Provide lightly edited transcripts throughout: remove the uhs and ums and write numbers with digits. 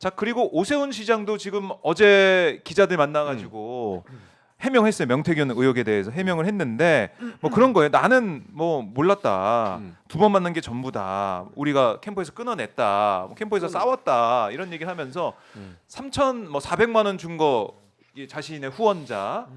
자 그리고 오세훈 시장도 지금 어제 기자들 만나가지고 해명했어요. 명태균 의혹에 대해서 해명을 했는데 뭐 그런 거예요. 나는 뭐 몰랐다. 두 번 만난 게 전부다. 우리가 캠프에서 끊어냈다. 뭐 캠프에서 싸웠다. 이런 얘기를 하면서 3,400만 원 준 거 자신의 후원자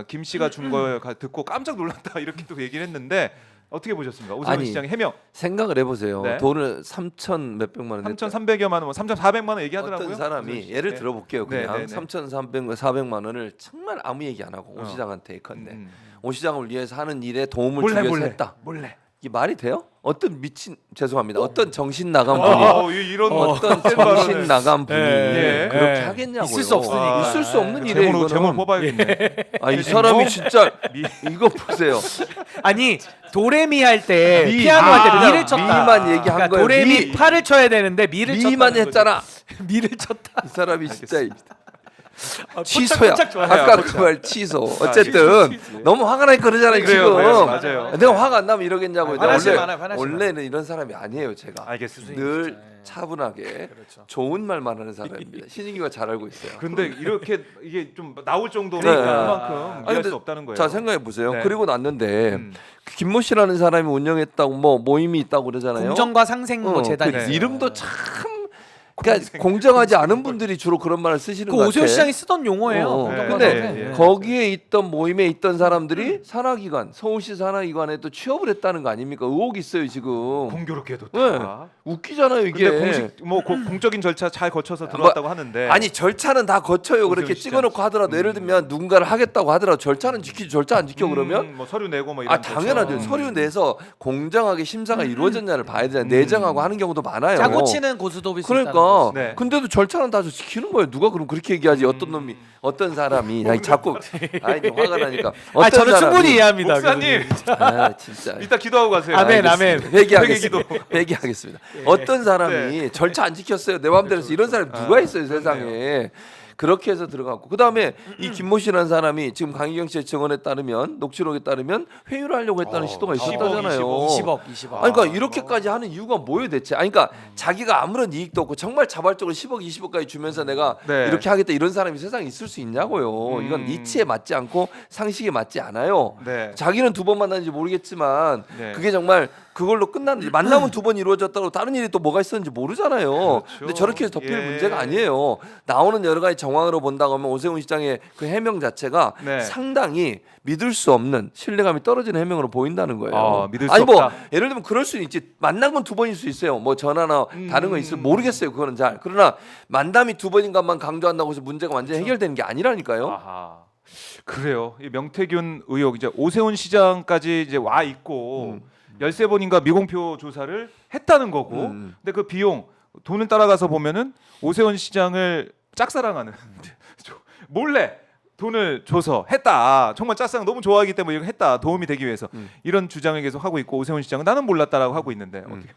김 씨가 준 걸 듣고 깜짝 놀랐다. 이렇게 또 얘기를 했는데 어떻게 보셨습니까? 오세훈 시장의 해명. 생각을 해보세요. 네. 돈을 3천 몇백만 원, 3,300여만 원, 뭐 3,400만 원 얘기하더라고요. 어떤 사람이 예를 네. 들어볼게요. 그냥 네, 네, 네. 3,400만 원을 정말 아무 얘기 안 하고 오 시장한테 예컨대 오 시장을 위해서 하는 일에 도움을 주기 위해서 했다. 몰래. 이게 말이 돼요? 어떤 죄송합니다. 어떤 정신 나간 분이 이런 어떤 정신 나간 분이 예. 그렇게 하겠냐고요. 있을 수 없으니까. 있을 수 없는 일이에요. 제목 뽑아야겠네. 이 사람이 진짜 이거 보세요. 아니 도레미 할 때 미. 피아노 할 때 미를 쳤다. 미만 얘기한 그러니까 거예요. 도레미 미. 파를 쳐야 되는데 미를 미만 쳤다는 했잖아. 거지. 미를 쳤다. 이 사람이 진짜 아, 취소야. 포착 좋아요. 아까 그 말 취소. 어쨌든 너무 화가 나니까 그러잖아요. 그래요, 지금. 맞아요. 내가 화가 안 나면 이러겠냐고. 화나지 마라, 화나지 원래는 이런 사람이 아니에요. 제가 알겠습니다. 늘 차분하게 그렇죠. 좋은 말만 하는 사람입니다. 신인기가 잘 알고 있어요. 근데 이렇게 이게 좀 나올 정도로 네. 그만큼 아니, 이해할 근데 수 없다는 거예요. 자 생각해 보세요. 네. 그리고 났는데 그 김모 씨라는 사람이 운영했다고 뭐 모임이 있다고 그러잖아요. 공정과 상생 뭐 재단이 그 있어요. 이름도 참 그러니까 공정하지 않은 분들이 주로 그런 말을 쓰시는 그 것 같아. 오세훈 시장이 쓰던 용어예요. 네. 공정과 근데 상생. 거기에 있던 모임에 있던 사람들이 산하기관, 서울시 산하기관에 또 취업을 했다는 거 아닙니까? 의혹이 있어요 지금. 공교롭게도 네. 다. 웃기잖아요 이게. 근데 공식 뭐 공적인 절차 잘 거쳐서 들어왔다고 하는데 아니 절차는 다 거쳐요. 그렇게 시장. 찍어놓고 하더라도 예를 들면 누군가를 하겠다고 하더라도 절차는 지키지 절차 안 지켜 그러면 뭐 서류 내고 뭐 이런 당연하죠. 거죠. 서류 내서 공정하게 심사가 이루어졌냐를 봐야 되잖아요. 내정하고 하는 경우도 많아요. 짜고 치는 고스톱일 수 있다는 그러니까 거지. 네. 근데도 절차는 다 지키는 거예요. 누가 그럼 그렇게 얘기하지? 어떤 놈이 어떤 사람이 아니 자꾸 아니 화가 나니까 아 저는 사람이- 충분히 이해합니다. 목사님 아 진짜 이따 기도하고 가세요. 아멘, 알겠습니다. 아멘. 회개하겠습니다. 회개하겠습니다. 어떤 사람이 절차 안 지켰어요. 내 마음대로 해서 이런 사람이 누가 있어요 세상에. 그렇게 해서 들어갔고 그 다음에 이 김모 씨라는 사람이 지금 강희경 씨의 증언에 따르면 녹취록에 따르면 회유를 하려고 했다는 시도가 있었다잖아요. 20억. 아니 그러니까 이렇게까지 하는 이유가 뭐예요 대체? 아니 그러니까 자기가 아무런 이익도 없고 정말 자발적으로 10억 20억까지 주면서 내가 네. 이렇게 하겠다 이런 사람이 세상에 있을 수 있냐고요. 이건 이치에 맞지 않고 상식에 맞지 않아요. 네. 자기는 두 번 만났는지 모르겠지만 네. 그게 정말 그걸로 끝났는지 만남은 두 번 이루어졌다고 다른 일이 또 뭐가 있었는지 모르잖아요. 그렇죠. 근데 저렇게 해서 덮일 예. 문제가 아니에요. 나오는 여러 가지 정황으로 본다고 하면 오세훈 시장의 그 해명 자체가 네. 상당히 믿을 수 없는 신뢰감이 떨어지는 해명으로 보인다는 거예요. 믿을 수 아니 뭐 없다. 예를 들면 그럴 수는 있지. 만난 건 두 번일 수 있어요. 뭐 전화나 다른 거 있을 모르겠어요. 그거는 잘. 그러나 만남이 두 번인가만 강조한다고 해서 문제가 완전히 해결되는 게 아니라니까요. 아하. 그래요. 이 명태균 의혹 이제 오세훈 시장까지 이제 와 있고 13번인가 미공표 조사를 했다는 거고. 근데 그 비용 돈을 따라가서 보면은 오세훈 시장을 짝사랑하는 몰래 돈을 줘서 했다. 정말 짝사랑 너무 좋아하기 때문에 이거 했다. 도움이 되기 위해서 이런 주장을 계속 하고 있고 오세훈 시장은 나는 몰랐다라고 하고 있는데 어떻게?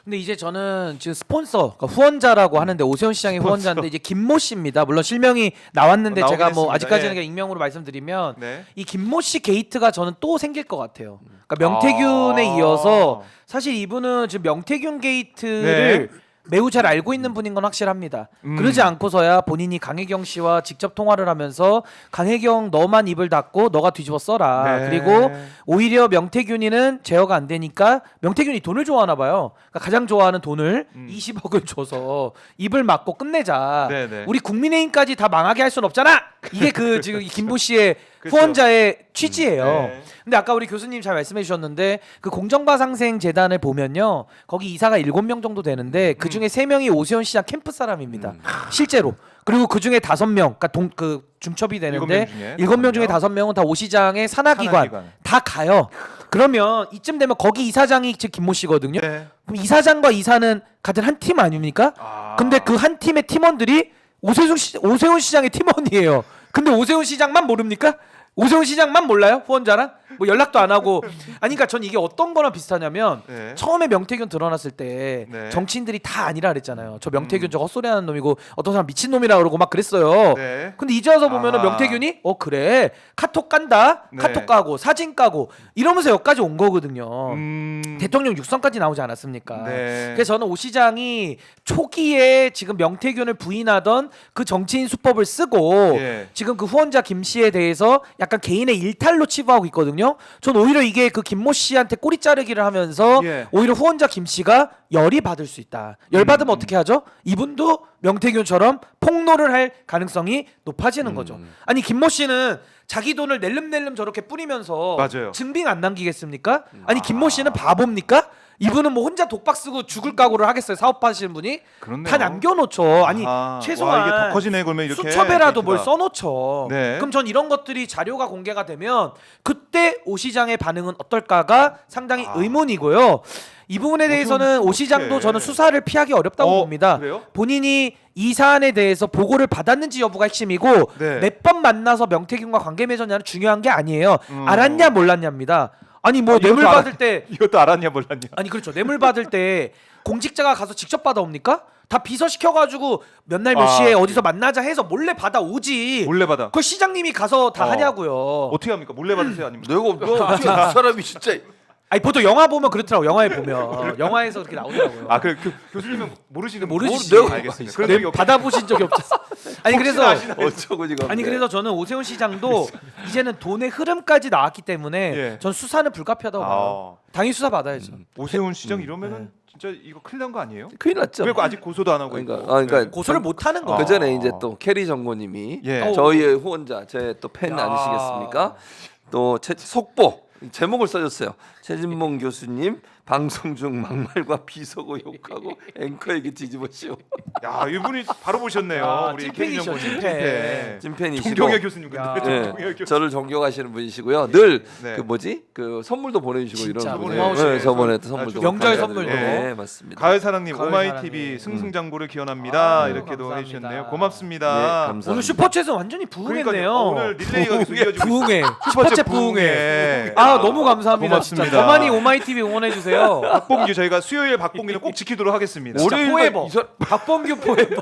근데 이제 저는 지금 스폰서, 그러니까 후원자라고 하는데 오세훈 시장의 후원자인데 이제 김모 씨입니다. 물론 실명이 나왔는데 나오긴 제가 뭐 했습니다. 아직까지는 예. 그냥 익명으로 말씀드리면 네. 이 김모 씨 게이트가 저는 또 생길 것 같아요. 그러니까 명태균에 이어서 사실 이분은 지금 명태균 게이트를 매우 잘 알고 있는 분인 건 확실합니다. 그러지 않고서야 본인이 강혜경 씨와 직접 통화를 하면서 강혜경 너만 입을 닫고 너가 뒤집어 써라. 네. 그리고 오히려 명태균이는 제어가 안 되니까 명태균이 돈을 좋아하나 봐요. 그러니까 가장 좋아하는 돈을 20억을 줘서 입을 막고 끝내자. 네네. 우리 국민의힘까지 다 망하게 할 순 없잖아. 이게 그 지금 이 김보 씨의 그렇죠. 후원자의 취지예요. 네. 근데 아까 우리 교수님 잘 말씀해 주셨는데 그 공정과 상생 재단을 보면요. 거기 이사가 7명 정도 되는데 그 중에 3명이 오세훈 시장 캠프 사람입니다. 실제로. 그리고 그 중에 5명, 그러니까 그 중첩이 되는데 7명 중에 5명은 다 오 시장의 산하기관 산하기관. 다 가요. 그러면 이쯤 되면 거기 이사장이 즉 김모 씨거든요. 네. 그럼 이사장과 이사는 같은 한 팀 아닙니까? 근데 그 한 팀의 팀원들이 오세훈 시장의 팀원이에요. 근데 오세훈 시장만 모릅니까? 오세훈 시장만 몰라요? 후원자랑? 뭐 연락도 안 하고. 아니 그러니까 전 이게 어떤 거랑 비슷하냐면 네. 처음에 명태균 드러났을 때 네. 정치인들이 다 아니라 그랬잖아요. 저 명태균 저거 헛소리하는 놈이고 어떤 사람 미친 놈이라 그러고 막 그랬어요. 네. 근데 이제 와서 보면은 아. 명태균이 그래 카톡 깐다, 네. 카톡 까고 사진 까고 이러면서 여기까지 온 거거든요. 음. 대통령 육성까지 나오지 않았습니까? 네. 그래서 저는 오 시장이 초기에 지금 명태균을 부인하던 그 정치인 수법을 쓰고 예. 지금 그 후원자 김 씨에 대해서 약간 개인의 일탈로 치부하고 있거든요. 전 오히려 이게 그 김모 씨한테 꼬리 자르기를 하면서 예. 오히려 후원자 김 씨가 열이 받을 수 있다. 열 받으면 어떻게 하죠? 이분도 명태균처럼 폭로를 할 가능성이 높아지는 거죠. 아니 김모 씨는 자기 돈을 낼름낼름 저렇게 뿌리면서 맞아요. 증빙 안 남기겠습니까? 아니 김모 씨는 바보입니까? 이분은 뭐 혼자 독박 쓰고 죽을 각오를 하겠어요. 사업하시는 분이 그렇네요. 다 남겨놓죠. 아니 와, 최소한 이게 더 커지네 그러면 이렇게 수첩에라도 뭘 데이트가. 써놓죠. 네. 그럼 전 이런 것들이 자료가 공개가 되면 그때 오 시장의 반응은 어떨까가 상당히 의문이고요. 이 부분에 대해서는 오 시장도 어떡해. 저는 수사를 피하기 어렵다고 봅니다. 그래요? 본인이 이 사안에 대해서 보고를 받았는지 여부가 핵심이고 네. 몇 번 만나서 명태균과 관계 맺었냐는 중요한 게 아니에요. 알았냐 몰랐냐입니다. 아니 뭐 이것도 뇌물 받을 때 이것도 알았냐 몰랐냐. 아니 그렇죠. 뇌물 받을 때 공직자가 가서 직접 받아옵니까? 다 비서 시켜가지고 몇 날 몇 시에 어디서 만나자 해서 몰래 받아오지. 몰래 받아. 그걸 시장님이 가서 다 하냐고요. 어떻게 합니까? 몰래 받으세요 아니면? 내가 어떻게 그 사람이 진짜 아니 보통 영화 보면 그렇더라고. 영화에 보면 영화에서 그렇게 나오더라고요. 아, 그 교수님은 모르시는 모르시지. 내가 알겠습니다. 그런 적이 없. 받아보신 적이 없죠. 아니 그래서 어쩌고 지금 아니 그래서 저는 오세훈 시장도 이제는 돈의 흐름까지 나왔기 때문에 예. 전 수사는 불가피하다고 봐요. 당연히 수사 받아야죠. 오세훈 시장 이러면은 진짜 이거 큰일 난 거 아니에요? 큰일 났죠. 왜 아직 고소도 안 하고 그러니까 있고? 그러니까 고소를 못 하는 거. 아. 그 전에 이제 또 캐리 정보님이 예. 저희의 후원자 제 또 팬 야. 아니시겠습니까? 또 속보 제목을 써줬어요. 최진봉 교수님 방송 중 막말과 비속어 욕하고 앵커에게 뒤집어씌워. 야, 이분이 바로 보셨네요. 아, 우리 찐팬이셔, 케이 찐팬. 정보님. 찐팬이시고 종경혜 교수님 야. 근데 예, 종경혜 교수. 저를 존경하시는 분이시고요. 늘 그 네. 뭐지 그 선물도 보내주시고 진짜 이런 분이에요. 고마우시네요. 네, 저번에 또 선물도 명절 감사드리고. 선물도. 네, 맞습니다. 가을 사랑님 가을 오마이 사랑님. TV 승승장구를 기원합니다. 아유, 이렇게도 감사합니다. 해주셨네요. 네, 고맙습니다. 감사합니다. 오늘 슈퍼챗은 완전히 그러니까요. 부흥했네요. 오늘 릴레이가 계속 이어지고 부흥해. 슈퍼챗 슈퍼챗 부흥해. 부흥해. 아 너무 감사합니다. 고맙습니다. 진짜 더 많이 오마이 TV 응원해 주세요. 박봉규 저희가 수요일 박봉규는 꼭 지키도록 하겠습니다. 진짜 월요일만 포에버. 이 사- 박범규 포에버.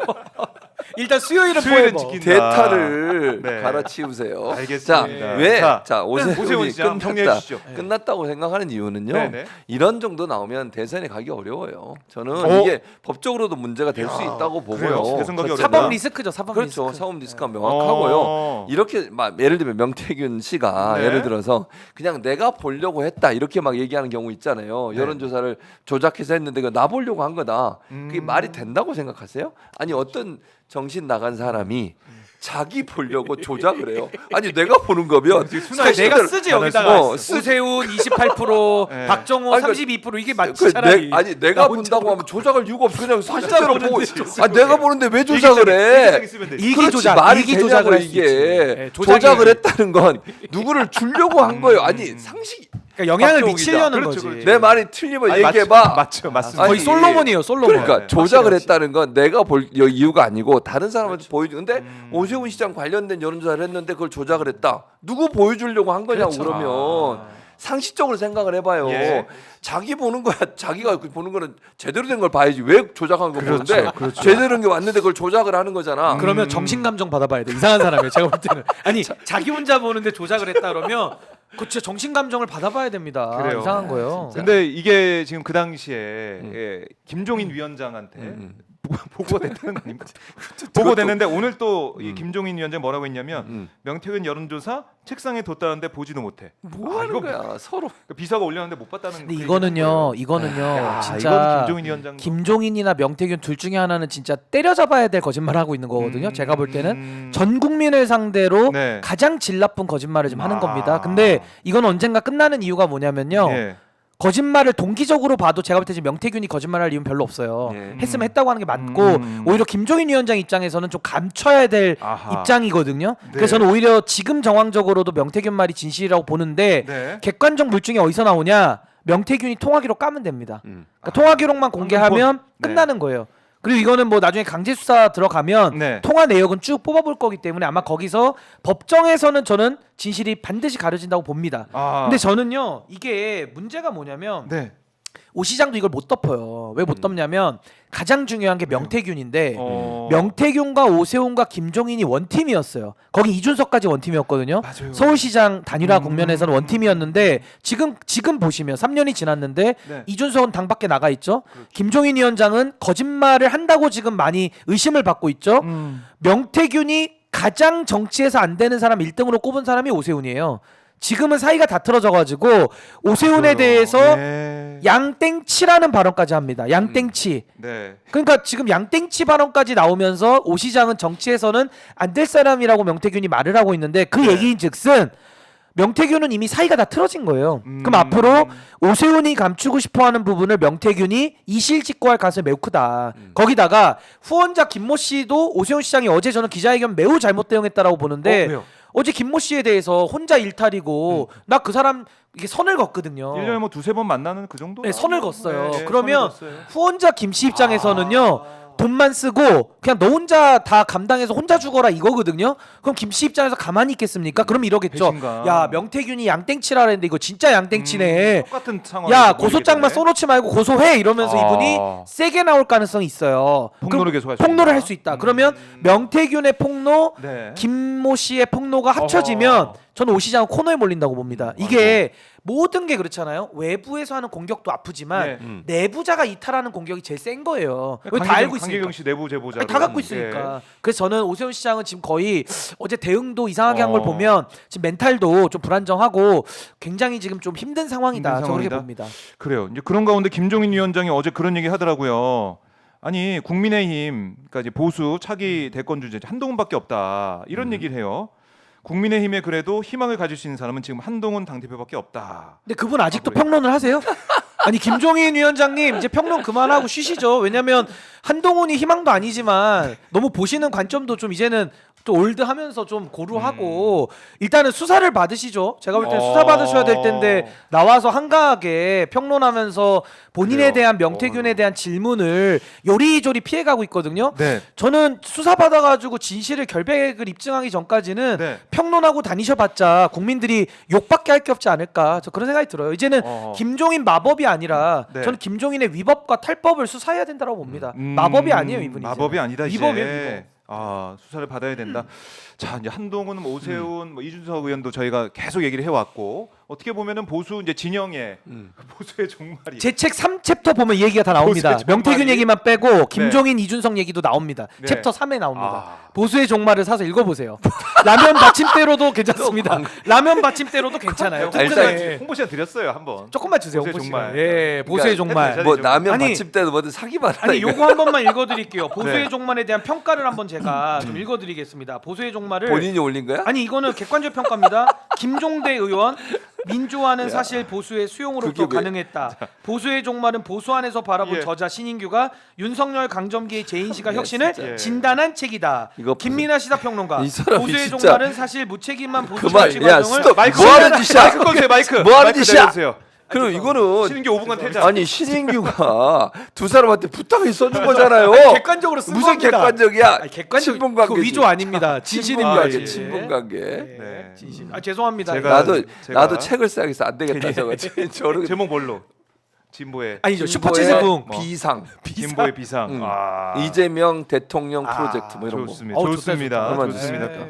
일단 수요일은 수요일은 포에버. 지킨다. 대타를 네. 갈아치우세요. 알겠습니다. 자, 왜? 자, 자, 오세훈 오세훈이 시장 정리해 끝났다. 주시죠. 끝났다고 생각하는 이유는요. 네네. 이런 정도 나오면 대선에 가기 어려워요. 저는 어? 이게 법적으로도 문제가 될 수 있다고 그래요? 보고요. 대선 가기 그렇죠. 어렵다. 사법 리스크죠. 사법 그렇죠. 리스크. 사법 리스크가 명확하고요. 어. 이렇게 막 예를 들면 명태균 씨가 네. 예를 들어서 그냥 내가 보려고 했다 이렇게 막 얘기하는 경우 있잖아요. 네. 여론조사를 조작해서 했는데 그거 나 보려고 한 거다. 그게 음. 말이 된다고 생각하세요? 아니 어떤 정신 나간 사람이 자기 보려고 조작을 해요. 아니 내가 보는 거면 그러니까 내가 쓰지 여기다가 쓰- 오세훈 28%, 네. 박정호 아니, 32% 이게 맞지 그 차라리. 아니 내가 나 혼자 본다고 하면 조작할 이유가 없어. 그냥 사실대로 보고. 보는데 아 내가 보는데 왜 조작을 일기장 해? 있으면 돼. 일기 그렇지, 조작, 말이 일기 되냐고 조작을 할수 이게. 있지. 네, 조작을 했다는 건 누구를 주려고 한 거예요. 아니 상식. 그러니까 영향을 박정호 미치려는 그렇죠, 거지. 그렇죠. 내 말이 틀리면 아니, 얘기해봐. 맞죠, 맞습니다. 거의 아니, 솔로몬이에요, 솔로몬. 그러니까 네, 조작을 확실히. 했다는 건 내가 볼 이유가 아니고 다른 사람한테 그렇죠. 보여주는데 오세훈 시장 관련된 여론조사를 했는데 그걸 조작을 했다. 누구 보여주려고 한 거냐고 그렇죠. 그러면 상식적으로 생각을 해봐요. 예. 자기 보는 거야. 자기가 보는 거는 제대로 된 걸 봐야지. 왜 조작한 거 그렇죠, 보는데 그렇죠. 제대로 된 게 왔는데 그걸 조작을 하는 거잖아. 그러면 정신 감정 받아봐야 돼. 이상한 사람이에요. 제가 볼 때는. 아니 자기 혼자 보는데 조작을 했다 그러면 그 진짜 정신 감정을 받아봐야 됩니다. 그래요. 이상한 거예요. 근데 이게 지금 그 당시에 예, 김종인 위원장한테 보고가 됐다는 거 아닙니까? 보고됐는데 오늘 또 이 김종인 위원장 뭐라고 했냐면 명태균 여론조사 책상에 뒀다는데 보지도 못해. 뭐 하는 이거 거야 서로. 그 비서가 올렸는데 못 봤다는 근데 그 이거는요, 얘기를 이거는요, 야, 진짜 이건 김종인 위원장 김종인이나 명태균 둘 중에 하나는 진짜 때려잡아야 될 거짓말 하고 있는 거거든요. 제가 볼 때는 전 국민을 상대로 네. 가장 질 나쁜 거짓말을 좀 하는 아. 겁니다. 근데 이건 언젠가 끝나는 이유가 뭐냐면요. 예. 거짓말을 동기적으로 봐도 제가 볼 때 지금 명태균이 거짓말할 이유는 별로 없어요. 예. 했으면 했다고 하는 게 맞고 오히려 김종인 위원장 입장에서는 좀 감춰야 될 아하. 입장이거든요. 네. 그래서 저는 오히려 지금 정황적으로도 명태균 말이 진실이라고 보는데 네. 객관적 물증이 어디서 나오냐? 명태균이 통화기록 까면 됩니다. 음. 그러니까 통화기록만 공개하면 네. 끝나는 거예요. 그리고 이거는 뭐 나중에 강제 수사 들어가면 네. 통화 내역은 쭉 뽑아볼 거기 때문에 아마 거기서 법정에서는 저는 진실이 반드시 가려진다고 봅니다. 근데 저는요 이게 문제가 뭐냐면 네. 오 시장도 이걸 못 덮어요. 왜 못 덮냐면 가장 중요한 게 명태균인데 명태균과 오세훈과 김종인이 원팀이었어요. 거기 이준석까지 원팀이었거든요. 맞아요. 서울시장 단일화 국면에서는 원팀이었는데 지금 보시면 3년이 지났는데 네. 이준석은 당 밖에 나가 있죠. 김종인 위원장은 거짓말을 한다고 지금 많이 의심을 받고 있죠. 명태균이 가장 정치에서 안 되는 사람 1등으로 꼽은 사람이 오세훈이에요. 지금은 사이가 다 틀어져가지고 오세훈에 맞아요. 대해서 네. 양땡치라는 발언까지 합니다. 양땡치. 네. 그러니까 지금 양땡치 발언까지 나오면서 오 시장은 정치에서는 안 될 사람이라고 명태균이 말을 하고 있는데 그 네. 얘기인즉슨 명태균은 이미 사이가 다 틀어진 거예요. 그럼 앞으로 오세훈이 감추고 싶어하는 부분을 명태균이 이실직고할 가능성이 매우 크다. 거기다가 후원자 김모 씨도 오세훈 시장이 어제 저는 기자회견 매우 잘못 대응했다라고 보는데 왜요? 어제 김모 씨에 대해서 혼자 일탈이고 나 그 사람 이게 선을 걷거든요. 1년에 뭐 두세 번 만나는 그 정도? 네, 선을 걷어요. 네, 그러면 선을 걷어요. 후원자 김 씨 입장에서는요. 돈만 쓰고 그냥 너 혼자 다 감당해서 혼자 죽어라 이거거든요. 그럼 김 씨 입장에서 가만히 있겠습니까? 그럼 이러겠죠. 배신감. 야 명태균이 양땡치라 그랬는데 이거 진짜 양땡치네. 똑같은 상황. 야 고소장만 써놓지 말고 고소해 이러면서 아. 이분이 세게 나올 가능성이 있어요. 폭로를 그럼 계속 할수 폭로를 있다. 할 수 있다. 그러면 명태균의 폭로, 네. 김모 씨의 폭로가 합쳐지면 어허. 저는 오 시장은 코너에 몰린다고 봅니다. 이게 모든 게 그렇잖아요. 외부에서 하는 공격도 아프지만 네. 내부자가 이탈하는 공격이 제일 센 거예요. 왜 다 알고 있으니까. 강기경 씨 내부 제보자. 다 갖고 있으니까. 그래서 저는 오세훈 시장은 지금 거의 어제 대응도 이상하게 한 걸 보면 지금 멘탈도 좀 불안정하고 굉장히 지금 좀 힘든 상황이다. 힘든 저 그렇게 상황이다? 봅니다. 그래요. 이제 그런 가운데 김종인 위원장이 어제 그런 얘기 하더라고요. 아니 국민의힘, 그러니까 이제 보수 차기 대권 주제 한동훈밖에 없다 이런 얘기를 해요. 국민의힘에 그래도 희망을 가질 수 있는 사람은 지금 한동훈 당대표밖에 없다. 근데 그분 아직도 그래요? 평론을 하세요? 아니 김종인 위원장님 이제 평론 그만하고 쉬시죠. 왜냐면 한동훈이 희망도 아니지만 너무 보시는 관점도 좀 이제는 또 올드하면서 좀 고루하고 일단은 수사를 받으시죠. 제가 볼 때는 수사 받으셔야 될 텐데 나와서 한가하게 평론하면서 본인에 그래요. 대한 명태균에 대한 질문을 요리조리 피해가고 있거든요. 네. 저는 수사 받아가지고 진실을 결백을 입증하기 전까지는 네. 평론하고 다니셔봤자 국민들이 욕밖에 할 게 없지 않을까. 저 그런 생각이 들어요. 이제는 김종인 마법이 아니라 네. 저는 김종인의 위법과 탈법을 수사해야 된다고 봅니다. 마법이 아니에요 이분이. 마법이 아니다 이제. 위법이에요, 위법. 아 수사를 받아야 된다. 자 이제 한동훈, 오세훈, 뭐 이준석 의원도 저희가 계속 얘기를 해왔고 어떻게 보면은 보수 이제 진영의 보수의 종말이. 제 책 3챕터 보면 이 얘기가 다 나옵니다. 보수의 명태균 종말이? 얘기만 빼고 김종인, 이준석 얘기도 나옵니다. 네. 챕터 3에 나옵니다. 아. 보수의 종말을 사서 읽어보세요. 라면 받침대로도 괜찮습니다. 라면 받침대로도 괜찮아요. 알싸- 든든해. 홍보 시간 드렸어요 한번. 조금만 주세요. 보수의 홍보 종말. 시간. 예, 보수의 그러니까 종말. 뭐 라면 아니, 받침대도 뭐든 사기만 하다. 아니 이거. 요거 한 번만 읽어드릴게요. 보수의 네. 종말에 대한 평가를 한번 제가 좀 읽어드리겠습니다. 보수의 종말을 본인이 올린 거야? 아니 이거는 객관적 평가입니다. 김종대 의원 민주화는 사실 보수의 수용으로부터 그게 왜- 가능했다. 보수의 종말은 보수 안에서 바라본 예. 저자 신인규가 윤석열 강점기의 재인식과 혁신을 진짜. 진단한 책이다. 이거 김민아 시사 평론가. 이 사람이 보수의 진짜- 종말은 사실 무책임한 보수 그만. 정치 야, 과정을 스톱. 마이크 뭐 하는 꺼주세요. 짓이야? 마이크 꺼주세요. 마이크. 뭐 하는 마이크 짓이야? 내려주세요. 그럼 이거는 신인규 5분간 퇴장. 아니 신인규가 두 사람한테 부탁을 써준 거잖아요. 객관적으로 쓴 무슨 겁니다. 객관적이야? 아니, 객관적 친분 관계. 그 위조 아닙니다. 진실입니다. 아, 친분 관계. 예. 친분 관계. 네. 진실. 아 죄송합니다. 제가- 나도 책을 써야겠어. 안 되겠다. 저거 저런 제목 뭘로? 진보의 아니죠. 진보의 슈퍼치즈붕. 비상. 진보의 비상. 아. 이재명 대통령 프로젝트 뭐 이런 거. 좋습니다. 좋다, 좋습니다. 좋다. 좋습니다. 네, 좋습니다.